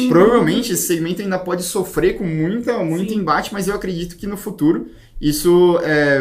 provavelmente esse segmento ainda pode sofrer com muito embate, mas eu acredito que no futuro isso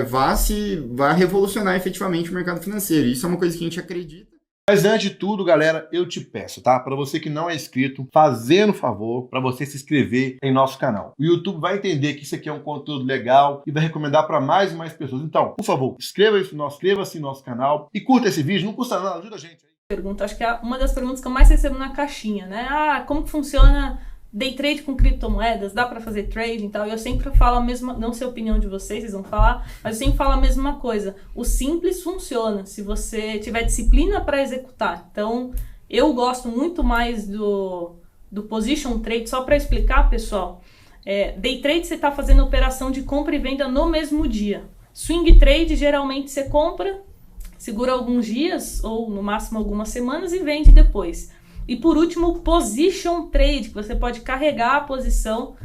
vai revolucionar efetivamente o mercado financeiro. Isso é uma coisa que a gente acredita. Mas antes de tudo, galera, eu te peço, tá? Para você que não é inscrito, fazendo favor para você se inscrever em nosso canal. O YouTube vai entender que isso aqui é um conteúdo legal e vai recomendar para mais e mais pessoas. Então, por favor, inscreva-se no nosso canal e curta esse vídeo, não custa nada, ajuda a gente. Pergunta, acho que é uma das perguntas que eu mais recebo na caixinha, né? Como que funciona day trade com criptomoedas? Dá para fazer trading e tal? E eu sempre falo a mesma, não sei a opinião de vocês vão falar, mas eu sempre falo a mesma coisa. O simples funciona, se você tiver disciplina para executar. Então, eu gosto muito mais do position trade, só para explicar, pessoal. Day trade você está fazendo operação de compra e venda no mesmo dia. Swing trade, geralmente você compra, segura alguns dias, ou no máximo algumas semanas, e vende depois. E por último, o position trade, que você pode carregar a posição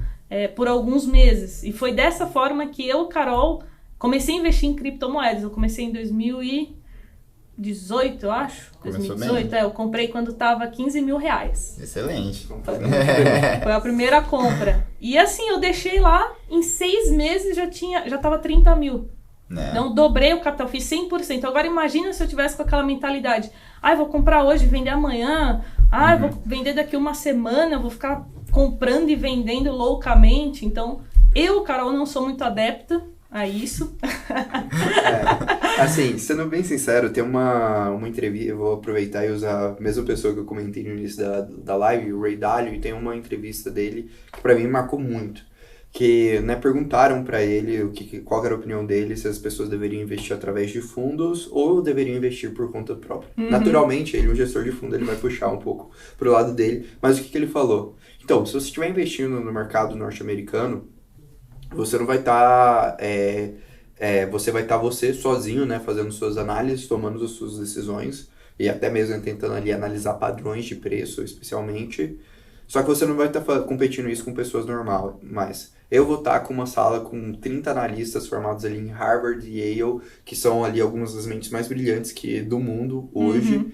por alguns meses. E foi dessa forma que eu, Carol, comecei a investir em criptomoedas. Eu comecei em 2018, eu acho. Começou 2018, bem. Eu comprei quando estava 15 mil reais. Excelente. Foi a primeira compra. E assim, eu deixei lá, em 6 meses já estava 30 mil. Então, dobrei o capital, fiz 100%. Agora, imagina se eu tivesse com aquela mentalidade. Vou comprar hoje, vender amanhã. Vou vender daqui uma semana. Vou ficar comprando e vendendo loucamente. Então, eu, Carol, não sou muito adepta a isso. Assim, sendo bem sincero, tem uma entrevista, eu vou aproveitar e usar a mesma pessoa que eu comentei no início da live, o Ray Dalio, e tem uma entrevista dele que pra mim marcou muito. Que perguntaram para ele qual era a opinião dele, se as pessoas deveriam investir através de fundos ou deveriam investir por conta própria. Naturalmente, ele, um gestor de fundo, ele vai puxar um pouco pro lado dele, mas o que ele falou? Então, se você estiver investindo no mercado norte-americano, você não vai estar... você vai estar você sozinho, né, fazendo suas análises, tomando as suas decisões e até mesmo tentando ali analisar padrões de preço, especialmente. Só que você não vai estar competindo isso com pessoas normais. Eu vou estar com uma sala com 30 analistas formados ali em Harvard e Yale, que são ali algumas das mentes mais brilhantes do mundo hoje,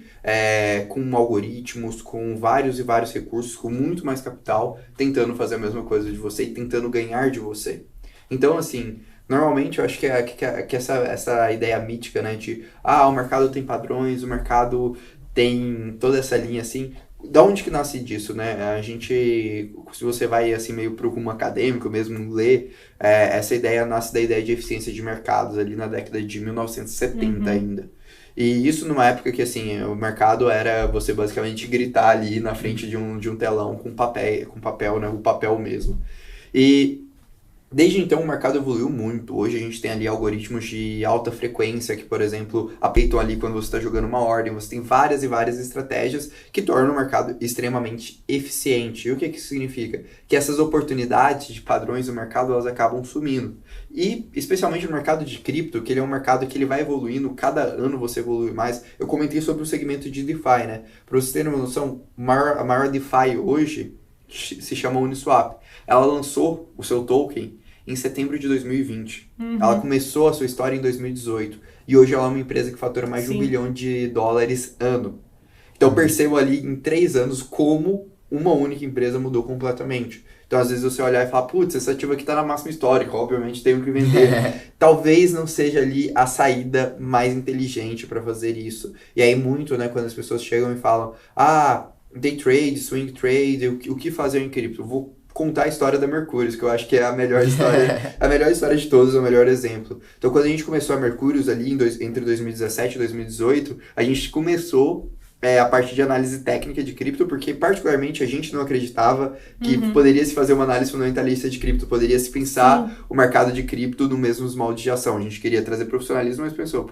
com algoritmos, com vários e vários recursos, com muito mais capital, tentando fazer a mesma coisa de você e tentando ganhar de você. Então, assim, normalmente eu acho que essa ideia mítica, né, de o mercado tem padrões, o mercado tem toda essa linha assim... Da onde que nasce disso, né? A gente, se você vai assim meio pro rumo acadêmico mesmo, ler, essa ideia nasce da ideia de eficiência de mercados ali na década de 1970 ainda. E isso numa época que assim, o mercado era você basicamente gritar ali na frente de um telão com papel, né? O papel mesmo. E desde então o mercado evoluiu muito. Hoje a gente tem ali algoritmos de alta frequência que, por exemplo, apeitam ali quando você está jogando uma ordem. Você tem várias e várias estratégias que tornam o mercado extremamente eficiente. E o que isso significa? Que essas oportunidades de padrões do mercado, elas acabam sumindo. E especialmente no mercado de cripto, que ele é um mercado que ele vai evoluindo, cada ano você evolui mais. Eu comentei sobre o segmento de DeFi, né? Para vocês terem uma noção, a maior DeFi hoje se chama Uniswap. Ela lançou o seu token em setembro de 2020. Ela começou a sua história em 2018. E hoje ela é uma empresa que fatura mais de $1 bilhão ano. Então percebo ali em 3 anos como uma única empresa mudou completamente. Então às vezes você olhar e falar, putz, esse ativo aqui tá na máxima histórica, obviamente tenho que vender. Talvez não seja ali a saída mais inteligente para fazer isso. E aí muito, né, quando as pessoas chegam e falam, day trade, swing trade, o que fazer em cripto? Vou contar a história da Mercúrios, que eu acho que é a melhor história, a melhor história de todos, o melhor exemplo. Então, quando a gente começou a Mercúrios ali entre 2017 e 2018, a gente começou a parte de análise técnica de cripto, porque particularmente a gente não acreditava que poderia se fazer uma análise fundamentalista de cripto, poderia se pensar o mercado de cripto no mesmos moldes de ação. A gente queria trazer profissionalismo, mas pensou,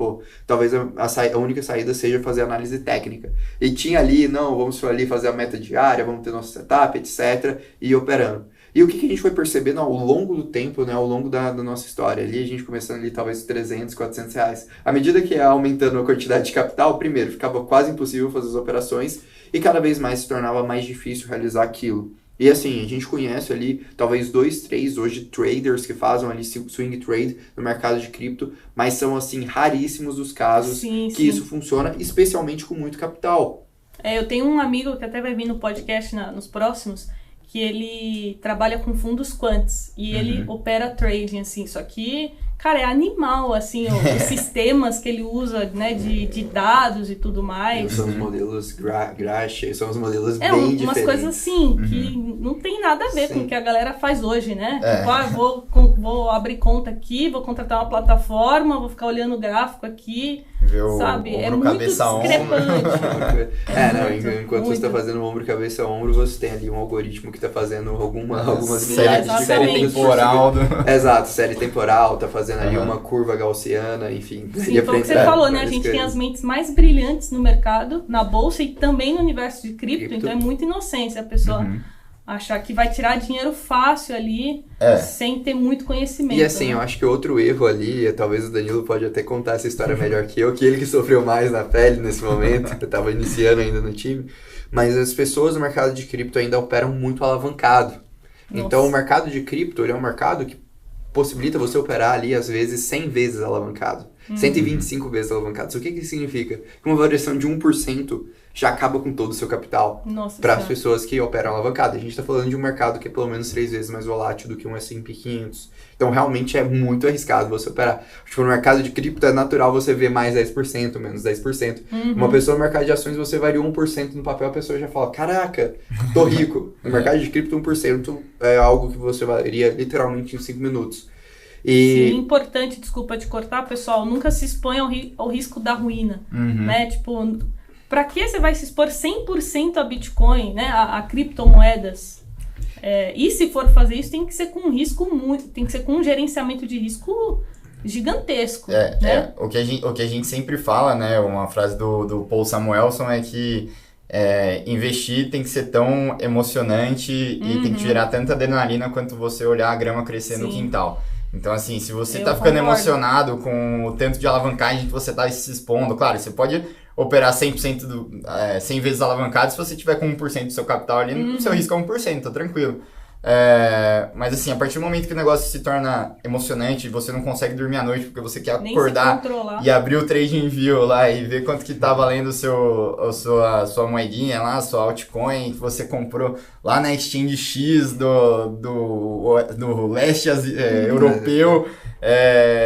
talvez a única saída seja fazer análise técnica. E tinha ali, vamos ali fazer a meta diária, vamos ter nosso setup, etc, e ir operando. E o que a gente foi percebendo ao longo do tempo, né, ao longo da nossa história, ali a gente começando ali talvez 300, 400 reais. À medida que ia aumentando a quantidade de capital, primeiro, ficava quase impossível fazer as operações e cada vez mais se tornava mais difícil realizar aquilo. E assim, a gente conhece ali talvez 2, 3 hoje traders que fazem ali swing trade no mercado de cripto, mas são assim raríssimos os casos que isso funciona, especialmente com muito capital. Eu tenho um amigo que até vai vir no podcast nos próximos, que ele trabalha com fundos quants e ele opera trading, assim, só que, cara, é animal, assim, os sistemas que ele usa, né, de dados e tudo mais. São os modelos Grash, são os modelos bem umas diferentes. coisas assim, que não tem nada a ver com o que a galera faz hoje, né? É. Vou abrir conta aqui, vou contratar uma plataforma, vou ficar olhando o gráfico aqui, Ver sabe? ombro, É muito cabeça, discrepante. Enquanto você está fazendo ombro, cabeça, ombro, você tem ali um algoritmo que está fazendo algumas Sim, milhares de exatamente. série temporal. Exato, série temporal, tá fazendo ali uma curva gaussiana, enfim. Sim, foi o que você falou, né? A gente tem as mentes mais brilhantes no mercado, na bolsa e também no universo de cripto, então é muita inocência a pessoa achar que vai tirar dinheiro fácil ali, sem ter muito conhecimento. E assim, né? eu acho que outro erro ali, talvez o Danilo pode até contar essa história melhor que eu, que ele que sofreu mais na pele nesse momento, eu tava iniciando ainda no time, mas as pessoas no mercado de cripto ainda operam muito alavancado. Nossa. Então o mercado de cripto, ele é um mercado que possibilita você operar ali, às vezes, 100 vezes alavancado. 125 vezes alavancado. Isso o que significa? Que uma variação de 1% já acaba com todo o seu capital para as pessoas que operam alavancado. A gente está falando de um mercado que é pelo menos 3 vezes mais volátil do que um S&P 500. Então, realmente é muito arriscado você operar. Tipo, no mercado de cripto é natural você ver mais 10%, menos 10%. Uma pessoa no mercado de ações, você variou 1% no papel, a pessoa já fala, caraca, tô rico. No mercado de cripto, 1% é algo que você varia literalmente em 5 minutos. Sim, importante, desculpa te cortar, pessoal, nunca se exponha ao risco da ruína, né? Tipo, pra que você vai se expor 100% a Bitcoin, né? A criptomoedas? E se for fazer isso, tem que ser com tem que ser com um gerenciamento de risco gigantesco, né? O que a gente sempre fala, né? Uma frase do Paul Samuelson é que investir tem que ser tão emocionante e tem que gerar tanta adrenalina quanto você olhar a grama crescer no quintal. Então, assim, se você tá ficando emocionado com o tanto de alavancagem que você tá se expondo, claro, você pode operar 100% 100 vezes alavancado se você tiver com 1% do seu capital ali, o seu risco é 1%, tá tranquilo. Mas assim, a partir do momento que o negócio se torna emocionante, você não consegue dormir à noite porque você quer acordar e abrir o TradingView lá e ver quanto que tá valendo a sua moedinha lá, a sua altcoin que você comprou lá na Exchange X do leste europeu,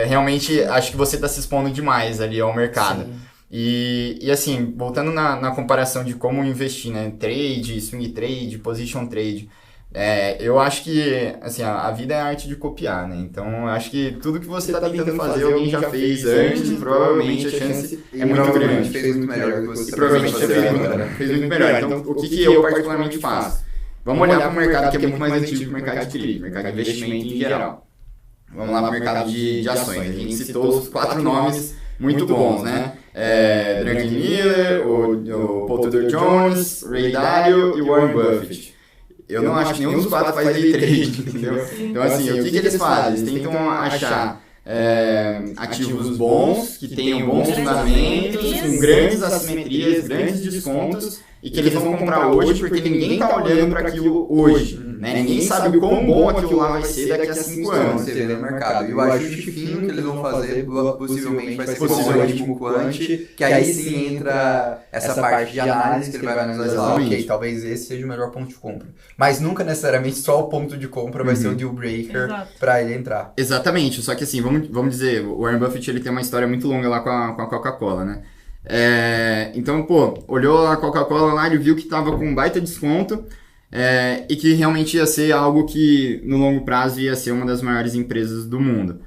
realmente acho que você tá se expondo demais ali ao mercado. E assim, voltando na comparação de como investir, né, trade, swing trade, position trade, eu acho que, assim, a vida é a arte de copiar, né? Então, eu acho que tudo que você está tentando fazer, alguém já fez antes, e provavelmente a chance é muito grande. Fez muito melhor que você. E provavelmente você fez muito melhor. Então, o que eu particularmente faço? Vamos olhar para o mercado que é muito mais antigo que o mercado de cripto, mercado de investimento em geral. Vamos lá para o mercado de ações. A gente citou os 4 nomes muito bons, né? Drake Miller, o Paul Tudor Jones, Ray Dalio e Warren Buffett. Eu não acho que nenhum dos 4 faz day trade, entendeu? Então, assim, o que eles fazem? Eles tentam achar ativos bons, que tenham bons fundamentos, com grandes assimetrias, grandes descontos, e que eles vão comprar hoje porque ninguém está olhando para aquilo hoje, né? Ninguém sabe o quão bom aquilo lá vai ser daqui a 5 anos. Você vê no mercado. E o ajuste fino que eles vão fazer possivelmente vai ser com o algoritmo quant, que aí sim entra essa parte de análise que ele vai analisar. Ok, talvez esse seja o melhor ponto de compra. Mas nunca necessariamente só o ponto de compra vai ser o deal breaker para ele entrar. Exatamente, só que assim, vamos dizer, o Warren Buffett ele tem uma história muito longa lá com a Coca-Cola, né? Então, olhou a Coca-Cola lá, ele viu que tava com um baita desconto e que realmente ia ser algo que no longo prazo ia ser uma das maiores empresas do mundo.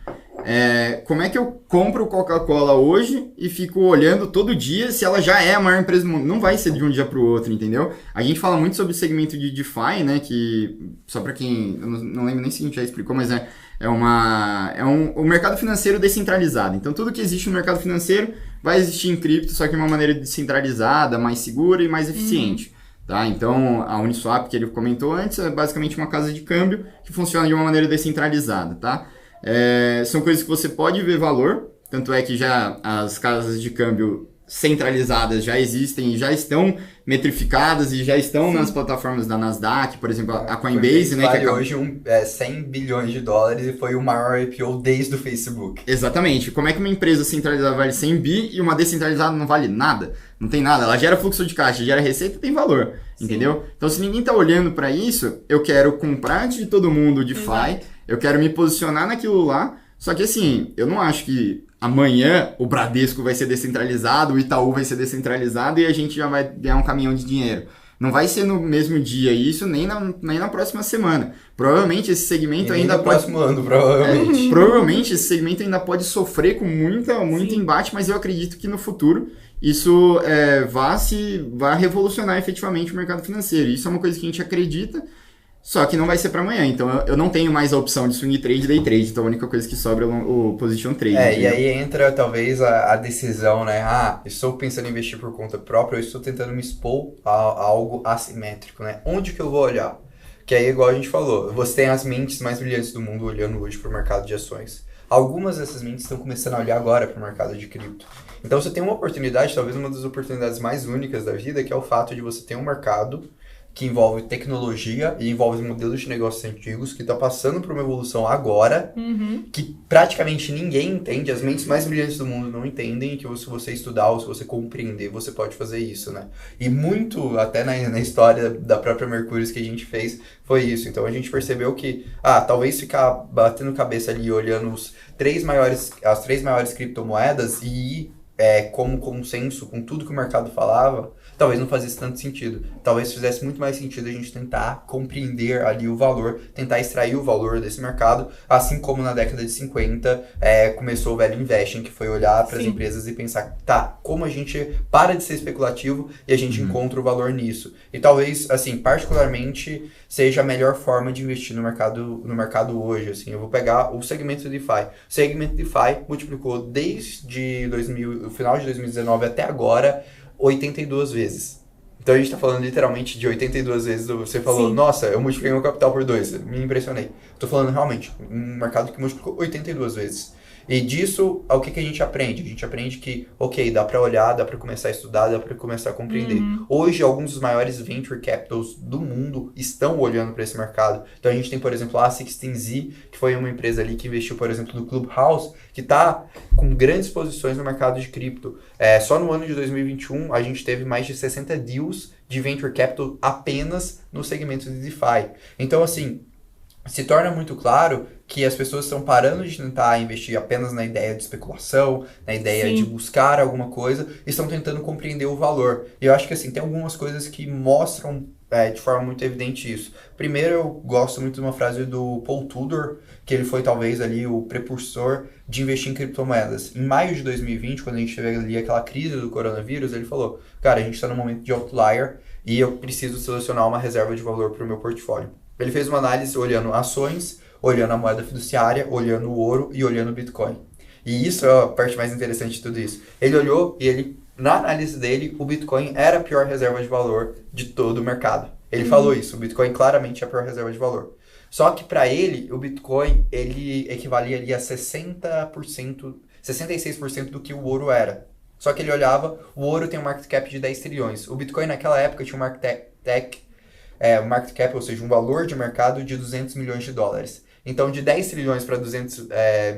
Como é que eu compro Coca-Cola hoje e fico olhando todo dia se ela já é a maior empresa do mundo? Não vai ser de um dia para o outro, entendeu? A gente fala muito sobre o segmento de DeFi, né? Que, só para quem... Eu não lembro nem se a gente já explicou, mas o mercado financeiro descentralizado. Então, tudo que existe no mercado financeiro vai existir em cripto, só que de uma maneira descentralizada, mais segura e mais eficiente. Tá? Então, a Uniswap, que ele comentou antes, é basicamente uma casa de câmbio que funciona de uma maneira descentralizada. Tá? São coisas que você pode ver valor, tanto é que já as casas de câmbio centralizadas já existem e já estão metrificadas e já estão nas plataformas da Nasdaq, por exemplo, a Coinbase, né? Vale que acaba... hoje 100 bilhões de dólares e foi o maior IPO desde o Facebook. Exatamente. Como é que uma empresa centralizada vale 100 bi e uma descentralizada não vale nada? Não tem nada. Ela gera fluxo de caixa, gera receita, tem valor. Sim. Entendeu? Então, se ninguém tá olhando para isso, eu quero comprar antes de todo mundo o DeFi, eu quero me posicionar naquilo lá. Só que assim, eu não acho que amanhã o Bradesco vai ser descentralizado, o Itaú vai ser descentralizado e a gente já vai ganhar um caminhão de dinheiro. Não vai ser no mesmo dia isso, nem na próxima semana. Provavelmente esse segmento ainda no próximo ano, provavelmente. Provavelmente esse segmento ainda pode sofrer com muito embate, mas eu acredito que no futuro isso vai revolucionar efetivamente o mercado financeiro. Isso é uma coisa que a gente acredita, só que não vai ser para amanhã. Então eu não tenho mais a opção de swing trade e day trade. Então a única coisa que sobra é o position trade. E aí entra talvez a decisão, né? Estou pensando em investir por conta própria, eu estou tentando me expor a algo assimétrico, né? Onde que eu vou olhar? Que aí, igual a gente falou, você tem as mentes mais brilhantes do mundo olhando hoje para o mercado de ações. Algumas dessas mentes estão começando a olhar agora para o mercado de cripto. Então você tem uma oportunidade, talvez uma das oportunidades mais únicas da vida, que é o fato de você ter um mercado que envolve tecnologia e envolve modelos de negócios antigos, que está passando por uma evolução agora, que praticamente ninguém entende, as mentes mais brilhantes do mundo não entendem, e que se você estudar ou se você compreender, você pode fazer isso, né? E muito, até na história da própria Mercúrio que a gente fez, foi isso. Então a gente percebeu que, talvez ficar batendo cabeça ali, olhando as três maiores criptomoedas e como consenso, com tudo que o mercado falava, talvez não fazia tanto sentido. Talvez fizesse muito mais sentido a gente tentar compreender ali o valor, tentar extrair o valor desse mercado, assim como na década de 50 começou o velho investing, que foi olhar para as empresas e pensar, como a gente para de ser especulativo e a gente encontra o valor nisso. E talvez, assim, particularmente, seja a melhor forma de investir no mercado hoje. Assim, eu vou pegar o segmento de DeFi. O segmento de DeFi multiplicou desde o final de 2019 até agora 82 vezes. Então a gente tá falando literalmente de 82 vezes. Você falou, nossa, eu multipliquei meu capital por 2. Me impressionei. Tô falando realmente, um mercado que multiplicou 82 vezes. E disso, o que a gente aprende? A gente aprende que, dá para olhar, dá para começar a estudar, dá para começar a compreender. Hoje, alguns dos maiores venture capitals do mundo estão olhando para esse mercado. Então, a gente tem, por exemplo, a A16Z, que foi uma empresa ali que investiu, por exemplo, no Clubhouse, que está com grandes posições no mercado de cripto. Só no ano de 2021, a gente teve mais de 60 deals de venture capital apenas no segmento de DeFi. Então, assim, se torna muito claro que as pessoas estão parando de tentar investir apenas na ideia de especulação, na ideia de buscar alguma coisa, e estão tentando compreender o valor. E eu acho que assim, tem algumas coisas que mostram de forma muito evidente isso. Primeiro, eu gosto muito de uma frase do Paul Tudor, que ele foi talvez ali o precursor de investir em criptomoedas. Em maio de 2020, quando a gente teve ali aquela crise do coronavírus, ele falou, cara, a gente está num momento de outlier e eu preciso selecionar uma reserva de valor para o meu portfólio. Ele fez uma análise olhando ações, olhando a moeda fiduciária, olhando o ouro e olhando o Bitcoin. E isso é a parte mais interessante de tudo isso. Ele olhou e na análise dele, o Bitcoin era a pior reserva de valor de todo o mercado. Ele falou isso, o Bitcoin claramente é a pior reserva de valor. Só que para ele, o Bitcoin, ele equivalia ali a 66% do que o ouro era. Só que ele olhava, o ouro tem um market cap de 10 trilhões. O Bitcoin naquela época tinha um market cap, ou seja, um valor de mercado de 200 milhões de dólares. Então, de 10 trilhões para 200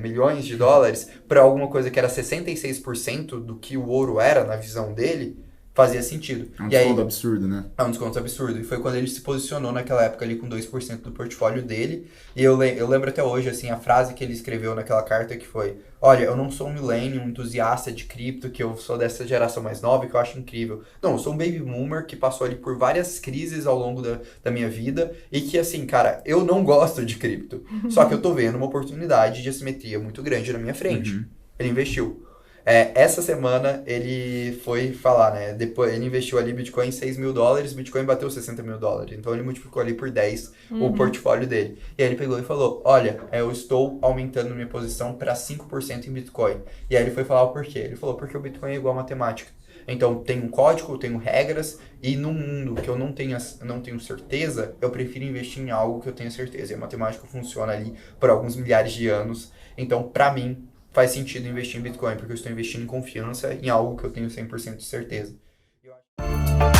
milhões de dólares, para alguma coisa que era 66% do que o ouro era, na visão dele, fazia sentido. É um desconto absurdo, né? É um desconto absurdo. E foi quando ele se posicionou naquela época ali com 2% do portfólio dele. E eu lembro até hoje, assim, a frase que ele escreveu naquela carta que foi: olha, eu não sou um millennium, um entusiasta de cripto, que eu sou dessa geração mais nova e que eu acho incrível. Não, eu sou um baby boomer que passou ali por várias crises ao longo da minha vida e que, assim, cara, eu não gosto de cripto. Só que eu tô vendo uma oportunidade de assimetria muito grande na minha frente. Ele investiu. Essa semana ele foi falar, né? Depois ele investiu ali Bitcoin em $6 mil, Bitcoin bateu $60 mil. Então ele multiplicou ali por 10 o portfólio dele. E aí ele pegou e falou: olha, eu estou aumentando minha posição para 5% em Bitcoin. E aí ele foi falar o porquê. Ele falou: porque o Bitcoin é igual a matemática. Então tem um código, eu tenho regras, e num mundo que eu não tenho certeza, eu prefiro investir em algo que eu tenho certeza. E a matemática funciona ali por alguns milhares de anos. Então, para mim, faz sentido investir em Bitcoin, porque eu estou investindo em confiança em algo que eu tenho 100% de certeza. Eu acho...